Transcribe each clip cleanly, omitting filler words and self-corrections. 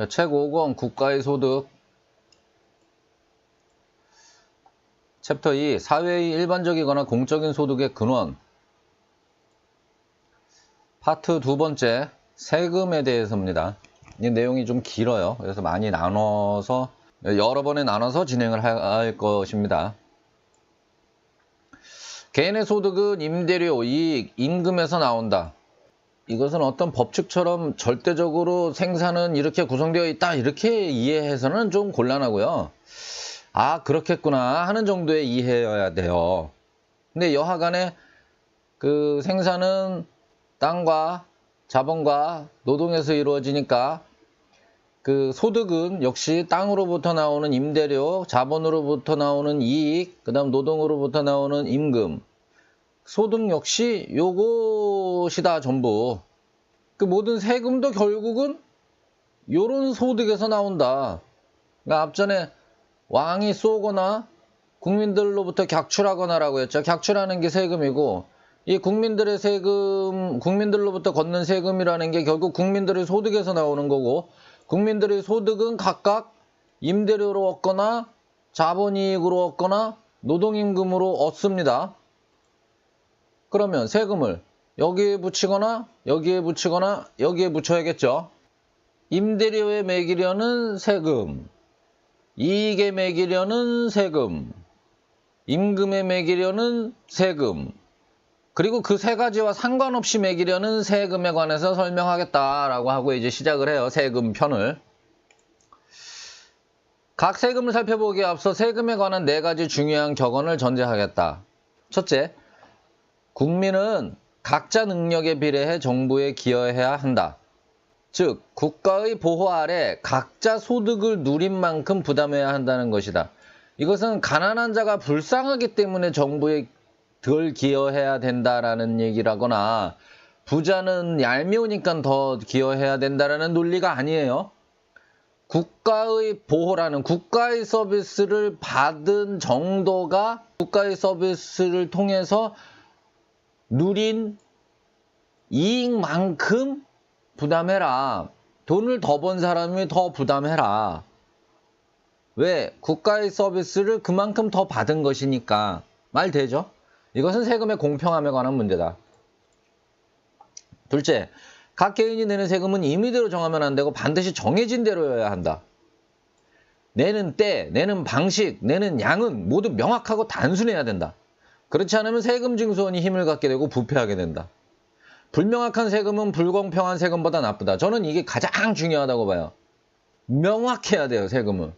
책 5권 국가의 소득 챕터 2 사회의 일반적이거나 공적인 소득의 근원 파트 두 번째 세금에 대해서입니다. 이 내용이 좀 길어요. 그래서 많이 나눠서 여러 번에 나눠서 진행을 할 것입니다. 개인의 소득은 임대료, 이익, 임금에서 나온다. 이것은 어떤 법칙처럼 절대적으로 생산은 이렇게 구성되어 있다 이렇게 이해해서는 좀 곤란하고요. 아 그렇겠구나 하는 정도의 이해여야 돼요. 근데 여하간에 그 생산은 땅과 자본과 노동에서 이루어지니까 그 소득은 역시 땅으로부터 나오는 임대료, 자본으로부터 나오는 이익, 그 다음 노동으로부터 나오는 임금, 소득 역시 요것이다 전부. 그 모든 세금도 결국은 요런 소득에서 나온다. 그러니까 앞전에 왕이 쏘거나 국민들로부터 객출하거나라고 했죠. 객출하는 게 세금이고 이 국민들의 세금, 국민들로부터 걷는 세금이라는 게 결국 국민들의 소득에서 나오는 거고 국민들의 소득은 각각 임대료로 얻거나 자본이익으로 얻거나 노동임금으로 얻습니다. 그러면 세금을 여기에 붙이거나 여기에 붙이거나 여기에 붙여야겠죠. 임대료에 매기려는 세금, 이익에 매기려는 세금, 임금에 매기려는 세금, 그리고 그 세 가지와 상관없이 매기려는 세금에 관해서 설명하겠다라고 하고 이제 시작을 해요. 세금 편을. 각 세금을 살펴보기에 앞서 세금에 관한 네 가지 중요한 격언을 전제하겠다. 첫째, 국민은 각자 능력에 비례해 정부에 기여해야 한다. 즉, 국가의 보호 아래 각자 소득을 누린 만큼 부담해야 한다는 것이다. 이것은 가난한 자가 불쌍하기 때문에 정부에 덜 기여해야 된다라는 얘기라거나 부자는 얄미우니까 더 기여해야 된다라는 논리가 아니에요. 국가의 보호라는 국가의 서비스를 받은 정도가 국가의 서비스를 통해서 누린 이익만큼 부담해라. 돈을 더 번 사람이 더 부담해라. 왜? 국가의 서비스를 그만큼 더 받은 것이니까. 말 되죠? 이것은 세금의 공평함에 관한 문제다. 둘째, 각 개인이 내는 세금은 임의대로 정하면 안 되고 반드시 정해진 대로여야 한다. 내는 때, 내는 방식, 내는 양은 모두 명확하고 단순해야 된다. 그렇지 않으면 세금 징수원이 힘을 갖게 되고 부패하게 된다. 불명확한 세금은 불공평한 세금보다 나쁘다. 저는 이게 가장 중요하다고 봐요. 명확해야 돼요, 세금은.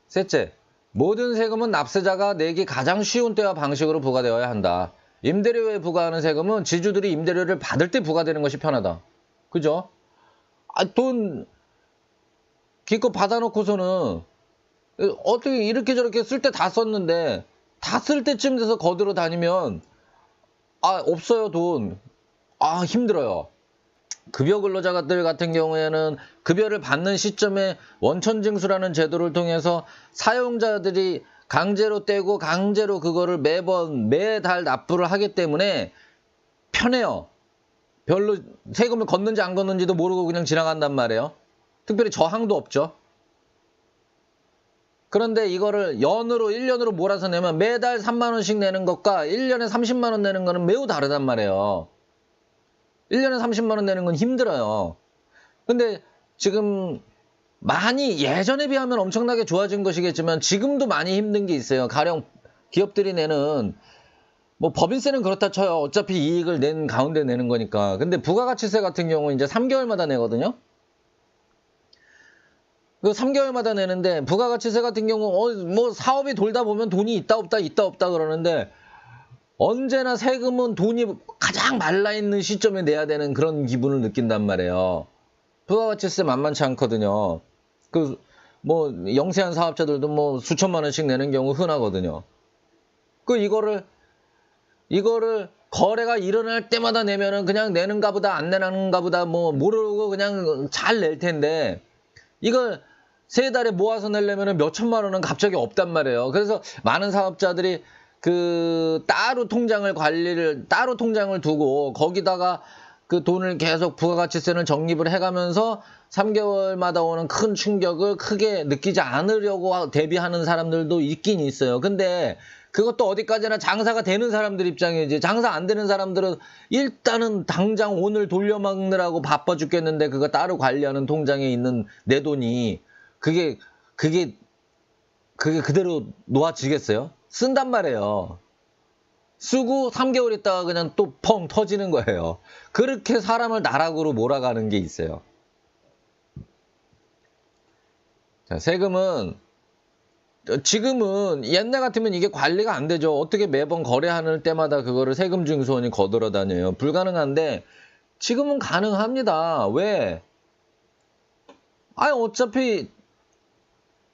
셋째, 모든 세금은 납세자가 내기 가장 쉬운 때와 방식으로 부과되어야 한다. 임대료에 부과하는 세금은 지주들이 임대료를 받을 때 부과되는 것이 편하다. 그죠? 돈 기껏 받아놓고서는 어떻게 이렇게 저렇게 쓸 때 다 썼는데 다 쓸 때쯤 돼서 거들어 다니면 없어요 돈. 힘들어요. 급여 근로자들 같은 경우에는 급여를 받는 시점에 원천징수라는 제도를 통해서 사용자들이 강제로 떼고 강제로 그거를 매달 납부를 하기 때문에 편해요. 별로 세금을 걷는지 안 걷는지도 모르고 그냥 지나간단 말이에요. 특별히 저항도 없죠. 그런데 이거를 연으로 1년으로 몰아서 내면 매달 3만 원씩 내는 것과 1년에 30만 원 내는 거는 매우 다르단 말이에요. 1년에 30만 원 내는 건 힘들어요. 근데 지금 많이 예전에 비하면 엄청나게 좋아진 것이겠지만 지금도 많이 힘든 게 있어요. 가령 기업들이 내는 뭐 법인세는 그렇다 쳐요. 어차피 이익을 낸 가운데 내는 거니까. 근데 부가가치세 같은 경우는 이제 3개월마다 내거든요. 그 3개월마다 내는데 부가가치세 같은 경우 뭐 사업이 돌다 보면 돈이 있다 없다 그러는데 언제나 세금은 돈이 가장 말라있는 시점에 내야 되는 그런 기분을 느낀단 말이에요. 부가가치세 만만치 않거든요. 뭐 영세한 사업자들도 뭐 수천만 원씩 내는 경우 흔하거든요. 이거를 거래가 일어날 때마다 내면은 그냥 내는가 보다 안 내는가 보다 뭐 모르고 그냥 잘 낼 텐데 이걸 세 달에 모아서 내려면은 몇 천만 원은 갑자기 없단 말이에요. 그래서 많은 사업자들이 따로 통장을 두고 거기다가 그 돈을 계속 부가가치세를 적립을 해가면서 3개월마다 오는 큰 충격을 크게 느끼지 않으려고 대비하는 사람들도 있긴 있어요. 근데 그것도 어디까지나 장사가 되는 사람들 입장이지. 장사 안 되는 사람들은 일단은 당장 오늘 돌려막느라고 바빠 죽겠는데 그거 따로 관리하는 통장에 있는 내 돈이 그게 그대로 놓아지겠어요? 쓴단 말이에요. 쓰고 3개월 있다가 그냥 또 펑 터지는 거예요. 그렇게 사람을 나락으로 몰아가는 게 있어요. 자, 세금은 지금은 옛날 같으면 이게 관리가 안 되죠. 어떻게 매번 거래하는 때마다 그거를 세금 징수원이 거들어 다녀요. 불가능한데 지금은 가능합니다. 왜? 아니 어차피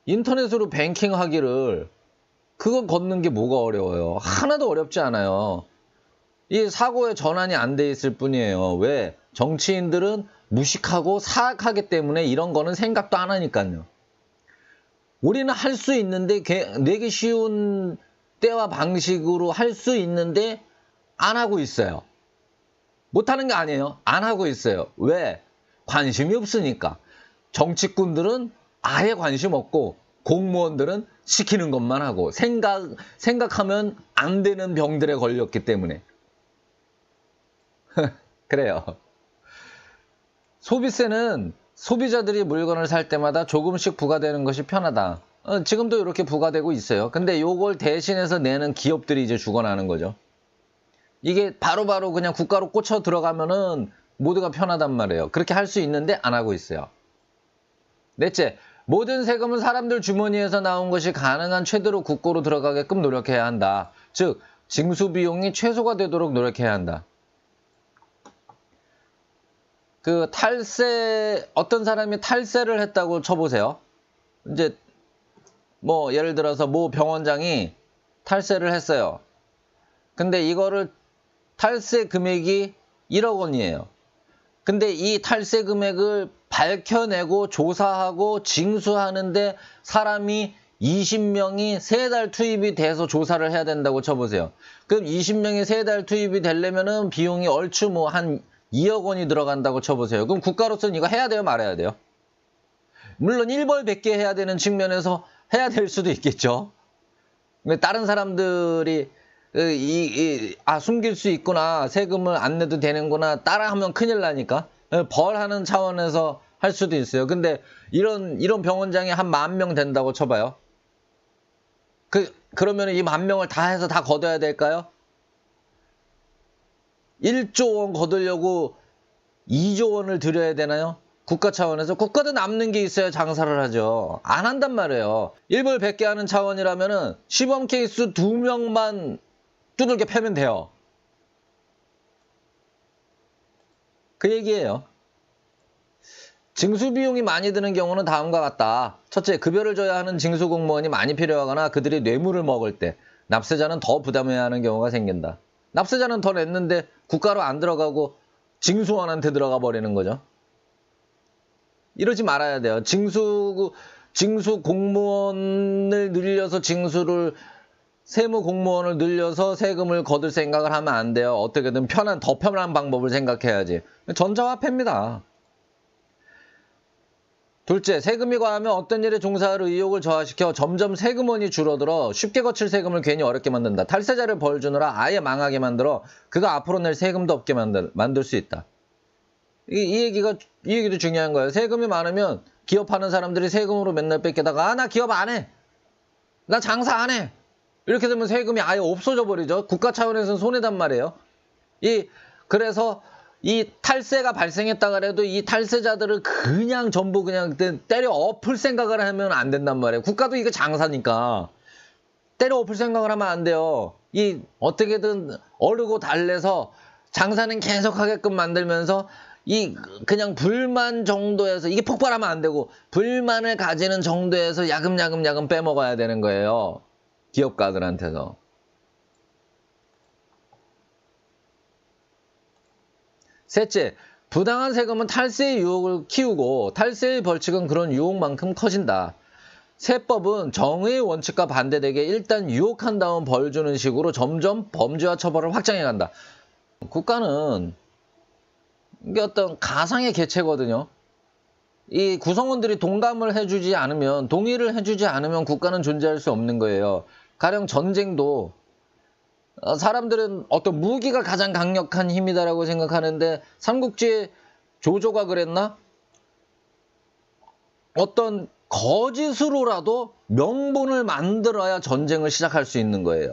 인터넷으로 뱅킹 하기를 그거 걷는 게 뭐가 어려워요. 하나도 어렵지 않아요. 이 사고에 전환이 안 돼 있을 뿐이에요. 왜? 정치인들은 무식하고 사악하기 때문에 이런 거는 생각도 안 하니까요. 우리는 할 수 있는데 내기 쉬운 때와 방식으로 할 수 있는데 안 하고 있어요. 못하는 게 아니에요. 안 하고 있어요. 왜? 관심이 없으니까. 정치꾼들은 아예 관심 없고 공무원들은 시키는 것만 하고 생각하면 안 되는 병들에 걸렸기 때문에. 그래요. 소비세는 소비자들이 물건을 살 때마다 조금씩 부과되는 것이 편하다. 지금도 이렇게 부과되고 있어요. 근데 요걸 대신해서 내는 기업들이 이제 죽어나는 거죠. 이게 바로바로 그냥 국가로 꽂혀 들어가면은 모두가 편하단 말이에요. 그렇게 할 수 있는데 안 하고 있어요. 넷째, 모든 세금은 사람들 주머니에서 나온 것이 가능한 최대로 국고로 들어가게끔 노력해야 한다. 즉, 징수 비용이 최소가 되도록 노력해야 한다. 그 탈세, 어떤 사람이 탈세를 했다고 쳐보세요. 이제 뭐 예를 들어서 모 병원장이 탈세를 했어요. 근데 이거를 탈세 금액이 1억 원이에요. 근데 이 탈세 금액을 밝혀내고 조사하고 징수하는데 사람이 20명이 3달 투입이 돼서 조사를 해야 된다고 쳐보세요. 그럼 20명이 3달 투입이 되려면은 비용이 얼추 뭐 한 2억 원이 들어간다고 쳐보세요. 그럼 국가로서는 이거 해야 돼요, 말아야 돼요? 물론 일벌백계 해야 되는 측면에서 해야 될 수도 있겠죠. 다른 사람들이 숨길 수 있구나, 세금을 안 내도 되는구나, 따라하면 큰일 나니까 벌하는 차원에서 할 수도 있어요. 근데 이런 병원장이 한 10,000명 된다고 쳐봐요. 그러면 이 10,000명을 다 해서 다 걷어야 될까요? 1조 원 거두려고 2조 원을 들여야 되나요? 국가 차원에서. 국가도 남는 게 있어야 장사를 하죠. 안 한단 말이에요. 일벌백계 하는 차원이라면은 시범 케이스 2명만 두들겨 패면 돼요. 그 얘기예요. 징수 비용이 많이 드는 경우는 다음과 같다. 첫째, 급여를 줘야 하는 징수 공무원이 많이 필요하거나 그들이 뇌물을 먹을 때 납세자는 더 부담해야 하는 경우가 생긴다. 납세자는 더 냈는데 국가로 안 들어가고 징수원한테 들어가 버리는 거죠. 이러지 말아야 돼요. 징수 공무원을 늘려서 세무 공무원을 늘려서 세금을 거둘 생각을 하면 안 돼요. 어떻게든 더 편한 방법을 생각해야지. 전자화폐입니다. 둘째, 세금이 과하면 어떤 일에 종사할 의욕을 저하시켜 점점 세금원이 줄어들어 쉽게 거칠 세금을 괜히 어렵게 만든다. 탈세자를 벌 주느라 아예 망하게 만들어 그가 앞으로 낼 세금도 없게 만들 수 있다. 이 얘기도 중요한 거예요. 세금이 많으면 기업하는 사람들이 세금으로 맨날 뺏기다가 나 기업 안 해. 나 장사 안 해. 이렇게 되면 세금이 아예 없어져 버리죠. 국가 차원에서는 손해단 말이에요. 그래서 이 탈세가 발생했다 그래도 이 탈세자들을 그냥 전부 그냥 때려 엎을 생각을 하면 안 된단 말이에요. 국가도 이거 장사니까 때려 엎을 생각을 하면 안 돼요. 어떻게든 어르고 달래서 장사는 계속하게끔 만들면서 그냥 불만 정도에서 이게 폭발하면 안 되고 불만을 가지는 정도에서 야금야금 빼먹어야 되는 거예요. 기업가들한테서. 셋째, 부당한 세금은 탈세의 유혹을 키우고 탈세의 벌칙은 그런 유혹만큼 커진다. 세법은 정의의 원칙과 반대되게 일단 유혹한 다음 벌 주는 식으로 점점 범죄와 처벌을 확장해 간다. 국가는 이게 어떤 가상의 개체거든요. 이 구성원들이 동감을 해주지 않으면, 동의를 해주지 않으면 국가는 존재할 수 없는 거예요. 가령 전쟁도 사람들은 어떤 무기가 가장 강력한 힘이다라고 생각하는데 삼국지의 조조가 그랬나? 어떤 거짓으로라도 명분을 만들어야 전쟁을 시작할 수 있는 거예요.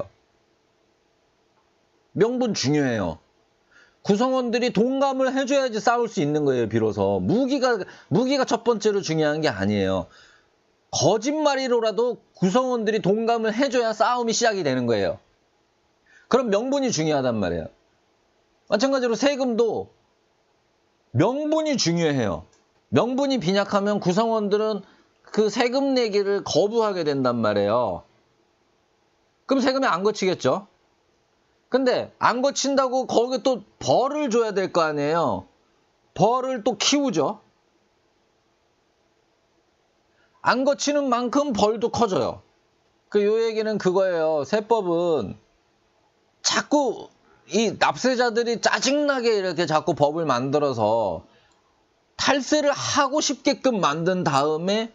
명분 중요해요. 구성원들이 동감을 해줘야지 싸울 수 있는 거예요. 비로소 무기가 첫 번째로 중요한 게 아니에요. 거짓말이로라도 구성원들이 동감을 해줘야 싸움이 시작이 되는 거예요. 그럼 명분이 중요하단 말이에요. 마찬가지로 세금도 명분이 중요해요. 명분이 빈약하면 구성원들은 그 세금 내기를 거부하게 된단 말이에요. 그럼 세금이 안 거치겠죠? 근데 안 거친다고 거기에 또 벌을 줘야 될 거 아니에요. 벌을 또 키우죠. 안 거치는 만큼 벌도 커져요. 요 얘기는 그거예요. 세법은 자꾸 이 납세자들이 짜증나게 이렇게 자꾸 법을 만들어서 탈세를 하고 싶게끔 만든 다음에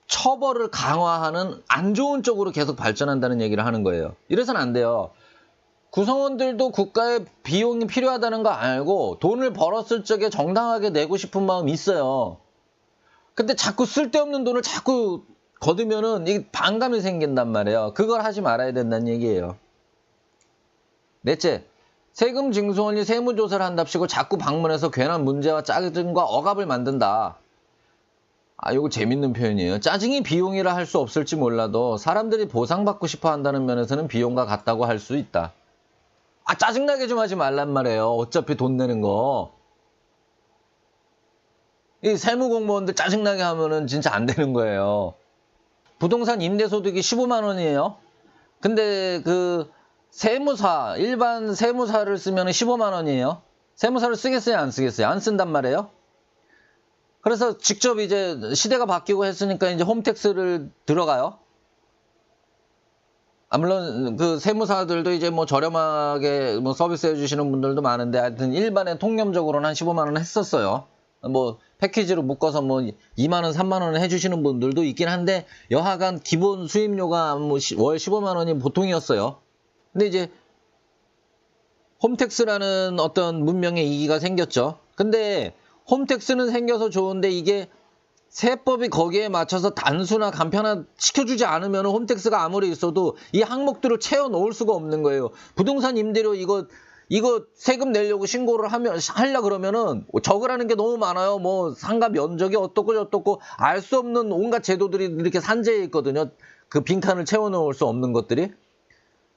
처벌을 강화하는 안 좋은 쪽으로 계속 발전한다는 얘기를 하는 거예요. 이래서는 안 돼요. 구성원들도 국가에 비용이 필요하다는 거 알고 돈을 벌었을 적에 정당하게 내고 싶은 마음이 있어요. 근데 자꾸 쓸데없는 돈을 자꾸 거두면은 이게 반감이 생긴단 말이에요. 그걸 하지 말아야 된다는 얘기예요. 넷째, 세금 징수원이 세무조사를 한답시고 자꾸 방문해서 괜한 문제와 짜증과 억압을 만든다. 이거 재밌는 표현이에요. 짜증이 비용이라 할 수 없을지 몰라도 사람들이 보상받고 싶어 한다는 면에서는 비용과 같다고 할 수 있다. 짜증나게 좀 하지 말란 말이에요. 어차피 돈 내는 거. 이 세무공무원들 짜증나게 하면은 진짜 안 되는 거예요. 부동산 임대소득이 15만 원이에요. 근데 그 세무사, 일반 세무사를 쓰면 15만 원이에요. 세무사를 쓰겠어요? 안 쓰겠어요? 안 쓴단 말이에요. 그래서 직접 이제 시대가 바뀌고 했으니까 이제 홈택스를 들어가요. 물론 그 세무사들도 이제 뭐 저렴하게 뭐 서비스 해주시는 분들도 많은데 하여튼 일반에 통념적으로는 한 15만 원 했었어요. 뭐 패키지로 묶어서 뭐 2만 원, 3만 원 해주시는 분들도 있긴 한데 여하간 기본 수입료가 뭐 월 15만 원이 보통이었어요. 근데 이제 홈택스라는 어떤 문명의 이기가 생겼죠. 근데 홈택스는 생겨서 좋은데 이게 세법이 거기에 맞춰서 단순화 간편화 시켜주지 않으면 홈택스가 아무리 있어도 이 항목들을 채워 넣을 수가 없는 거예요. 부동산 임대료 이거 세금 내려고 신고를 하려 그러면은 적으라는 게 너무 많아요. 뭐 상가 면적이 어떻고 저떻고 알 수 없는 온갖 제도들이 이렇게 산재해 있거든요. 그 빈칸을 채워 넣을 수 없는 것들이.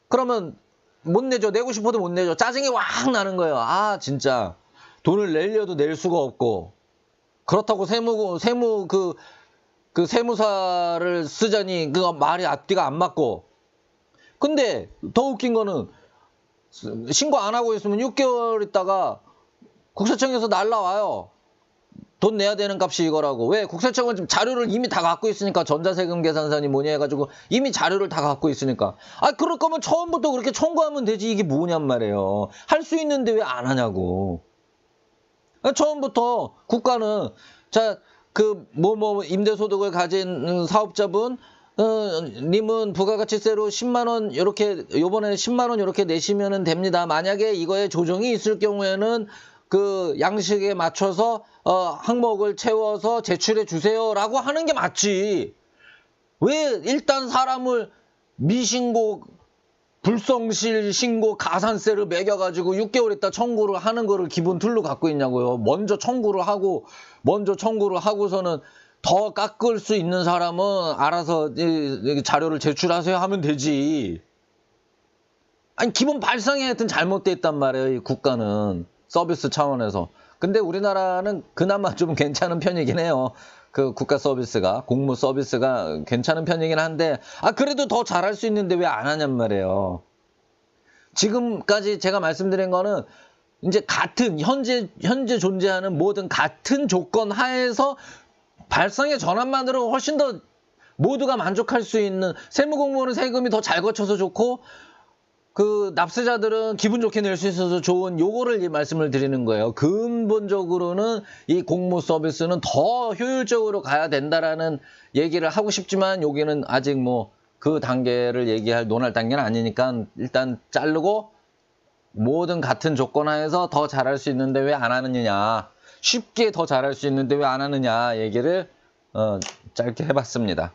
그러면 못 내죠. 내고 싶어도 못 내죠. 짜증이 확 나는 거예요. 진짜 돈을 내려도 낼 수가 없고. 그렇다고 그 세무사를 쓰자니 그 말이 앞뒤가 안 맞고. 근데 더 웃긴 거는 신고 안 하고 있으면 6개월 있다가 국세청에서 날라와요. 돈 내야 되는 값이 이거라고. 왜? 국세청은 지금 자료를 이미 다 갖고 있으니까 전자세금 계산서니 뭐냐 해가지고 이미 자료를 다 갖고 있으니까. 그럴 거면 처음부터 그렇게 청구하면 되지. 이게 뭐냔 말이에요. 할 수 있는데 왜 안 하냐고. 처음부터 국가는 임대소득을 가진 사업자분 님은 부가가치세로 10만 원 요번에 10만 원 이렇게 내시면 됩니다. 만약에 이거에 조정이 있을 경우에는 그 양식에 맞춰서 항목을 채워서 제출해 주세요라고 하는 게 맞지. 왜 일단 사람을 미신고 불성실 신고 가산세를 매겨가지고 6개월 있다 청구를 하는 거를 기본 툴로 갖고 있냐고요. 먼저 청구를 하고서는 더 깎을 수 있는 사람은 알아서 자료를 제출하세요 하면 되지. 기본 발상이 하여튼 잘못돼 있단 말이에요. 이 국가는 서비스 차원에서. 근데 우리나라는 그나마 좀 괜찮은 편이긴 해요. 그 국가 서비스가, 공무 서비스가 괜찮은 편이긴 한데, 그래도 더 잘할 수 있는데 왜 안 하냔 말이에요. 지금까지 제가 말씀드린 거는 이제 같은, 현재 존재하는 모든 같은 조건 하에서 발상의 전환만으로 훨씬 더 모두가 만족할 수 있는, 세무공무원은 세금이 더 잘 거쳐서 좋고, 그 납세자들은 기분 좋게 낼 수 있어서 좋은 요거를 말씀을 드리는 거예요. 근본적으로는 이 공모 서비스는 더 효율적으로 가야 된다라는 얘기를 하고 싶지만 여기는 아직 뭐 그 단계를 논할 단계는 아니니까 일단 자르고 모든 같은 조건 하에서 더 잘할 수 있는데 왜 안 하느냐, 쉽게 더 잘할 수 있는데 왜 안 하느냐 얘기를 짧게 해봤습니다.